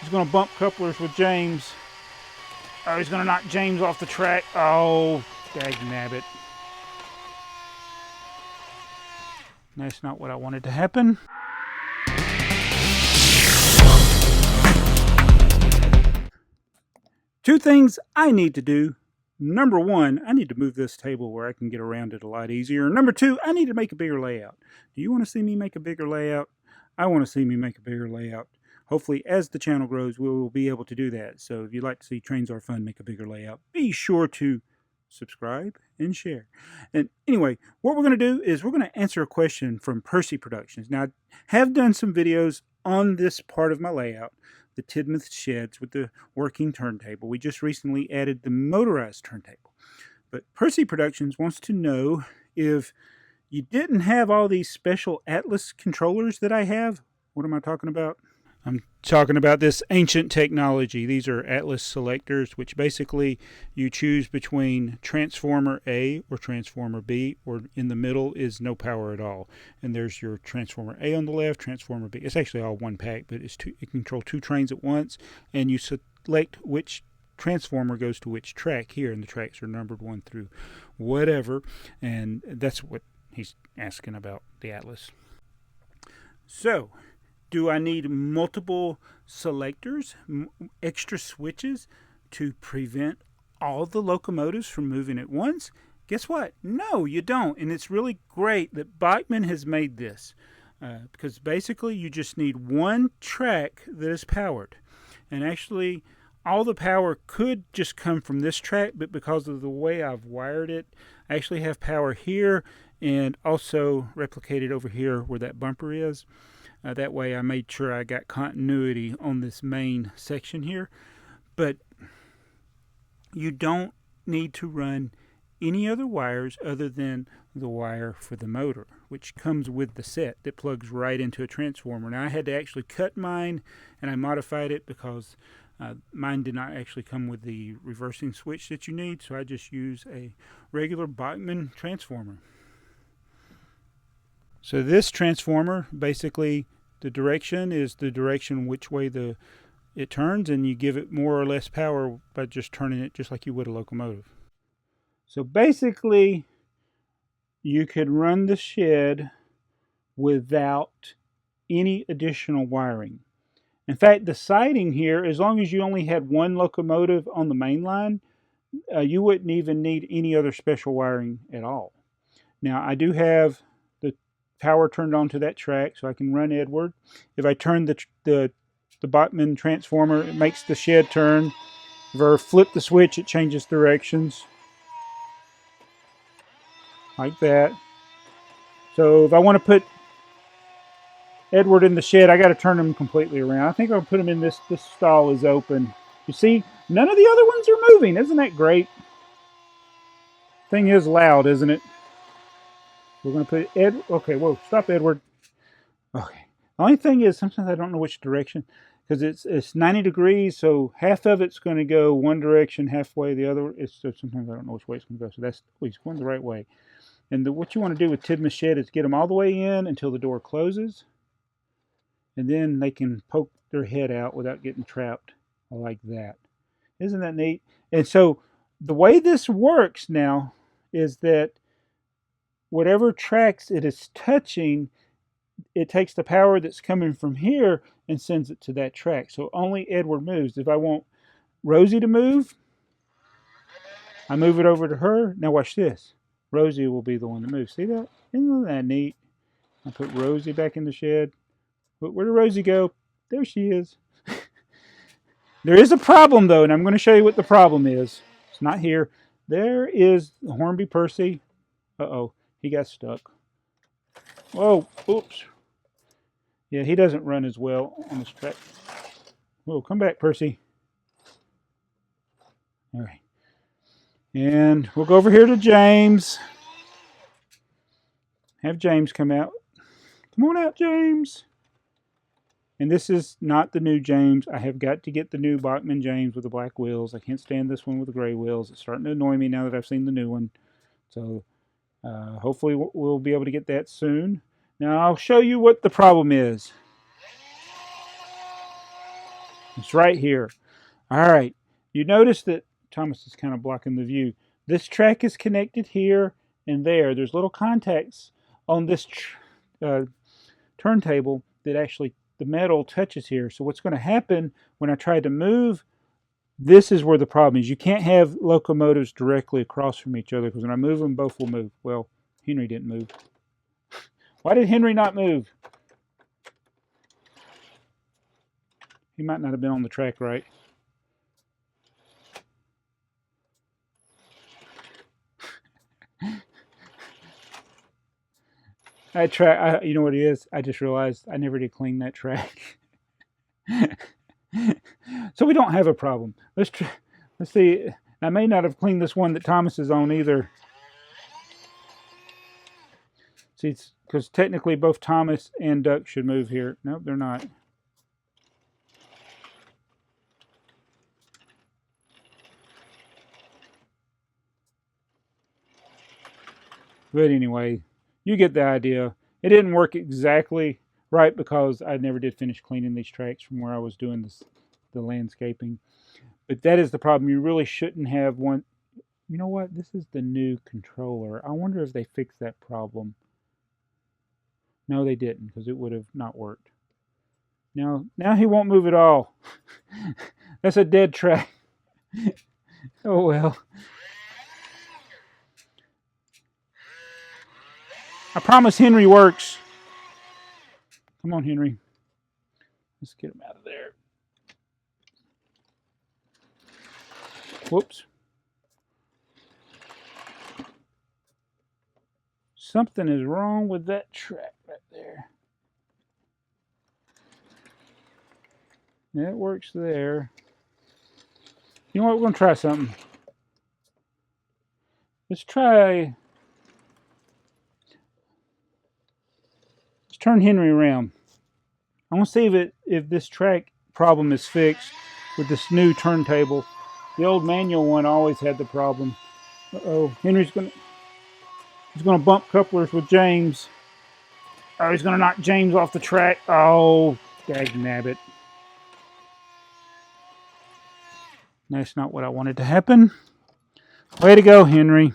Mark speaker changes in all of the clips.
Speaker 1: He's going to bump couplers with James. Oh, he's going to knock James off the track. Oh, dagnabbit. That's not what I wanted to happen. Two things I need to do. Number one, I need to move this table where I can get around it a lot easier. Number two, I need to make a bigger layout. Do you want to see me make a bigger layout? I want to see me make a bigger layout. Hopefully, as the channel grows, we will be able to do that. So if you'd like to see Trains Are Fun make a bigger layout, be sure to subscribe and share. And anyway, what we're going to do is we're going to answer a question from Percy Productions. Now, I have done some videos on this part of my layout, the Tidmouth sheds with the working turntable. We just recently added the motorized turntable. But Percy Productions wants to know if you didn't have all these special Atlas controllers that I have. What am I talking about? I'm talking about this ancient technology. These are Atlas selectors, which basically you choose between Transformer A or Transformer B, or in the middle is no power at all. And there's your Transformer A on the left, Transformer B. It's actually all one pack, but it can control two trains at once, and you select which transformer goes to which track here, and the tracks are numbered 1 through whatever, and that's what he's asking about, the Atlas. So, do I need multiple selectors, extra switches to prevent all the locomotives from moving at once? Guess what? No, you don't. And it's really great that Bachmann has made this because basically you just need one track that is powered. And actually, all the power could just come from this track, but because of the way I've wired it, I actually have power here and also replicated over here where that bumper is. That way I made sure I got continuity on this main section here. But you don't need to run any other wires other than the wire for the motor, which comes with the set that plugs right into a transformer. Now I had to actually cut mine, and I modified it because mine did not actually come with the reversing switch that you need, so I just use a regular Bachmann transformer. So this transformer, basically the direction is the direction which way it turns, and you give it more or less power by just turning it just like you would a locomotive. So basically you could run the shed without any additional wiring. In fact, the siding here, as long as you only had one locomotive on the main line, you wouldn't even need any other special wiring at all. Now, I do have the power turned on to that track, so I can run Edward. If I turn the Bachmann transformer, it makes the shed turn. If I flip the switch, it changes directions. Like that. So if I want to put Edward in the shed, I got to turn him completely around. I think I'll put him in this stall is open. You see, none of the other ones are moving. Isn't that great? Thing is loud, isn't it? We're going to put okay, whoa, stop, Edward. Okay. The only thing is, sometimes I don't know which direction, because it's 90 degrees, so half of it's going to go one direction, halfway the other. So sometimes I don't know which way it's going to go. So that's he's going the right way. And what you want to do with Tidmouth shed is get them all the way in until the door closes, and then they can poke their head out without getting trapped like that. Isn't that neat? And so the way this works now is that whatever tracks it is touching, it takes the power that's coming from here and sends it to that track. So only Edward moves. If I want Rosie to move, I move it over to her. Now watch this. Rosie will be the one to move. See that? Isn't that neat? I put Rosie back in the shed. But where did Rosie go? There she is. There is a problem, though, and I'm going to show you what the problem is. It's not here. There is Hornby Percy. Uh-oh, he got stuck. Whoa, oops. Yeah, he doesn't run as well on this track. Whoa, come back, Percy. All right. And we'll go over here to James. Have James come out. Come on out, James. And this is not the new James. I have got to get the new Bachmann James with the black wheels. I can't stand this one with the gray wheels. It's starting to annoy me now that I've seen the new one. So hopefully we'll be able to get that soon. Now I'll show you what the problem is. It's right here. All right. You notice that Thomas is kind of blocking the view. This track is connected here and there. There's little contacts on this turntable that actually the metal touches here. So what's going to happen when I try to move, this is where the problem is. You can't have locomotives directly across from each other because when I move them, both will move. Well, Henry didn't move. Why did Henry not move? He might not have been on the track right. You know what it is? I just realized I never did clean that track. So we don't have a problem. Let's see. I may not have cleaned this one that Thomas is on either. See, it's because technically both Thomas and Duck should move here. Nope, they're not. But anyway, you get the idea. It didn't work exactly right because I never did finish cleaning these tracks from where I was doing the landscaping. But that is the problem. You really shouldn't have one. You know what? This is the new controller. I wonder if they fixed that problem. No, they didn't, because it would have not worked. Now he won't move at all. That's a dead track. Oh well. I promise Henry works. Come on, Henry. Let's get him out of there. Whoops. Something is wrong with that track right there. Yeah, it works there. You know what? We're going to try something. Let's turn Henry around. I want to see if this track problem is fixed with this new turntable. The old manual one always had the problem. Uh-oh. He's going to bump couplers with James. Oh, he's going to knock James off the track. Oh, dagnabbit. That's not what I wanted to happen. Way to go, Henry.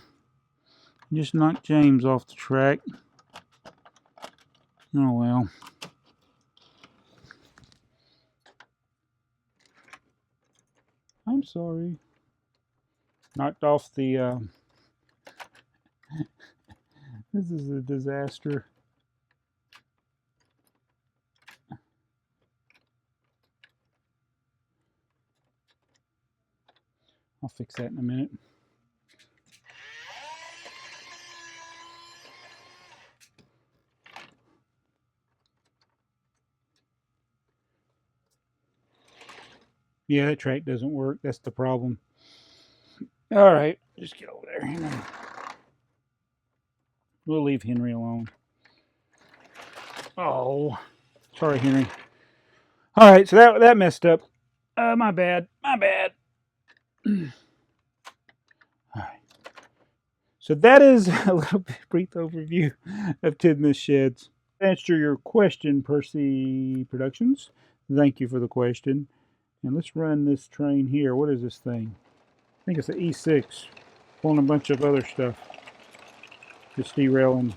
Speaker 1: You just knocked James off the track. Oh, well. I'm sorry. Knocked off the... This is a disaster. I'll fix that in a minute. Yeah, that track doesn't work. That's the problem. All right, just get over there. We'll leave Henry alone. Oh, sorry, Henry. All right, so that messed up. My bad. All right. So that is a little brief overview of Tidmouth Sheds. To answer your question, Percy Productions. Thank you for the question. And let's run this train here. What is this thing? I think it's an E6. Pulling a bunch of other stuff. Just derailing.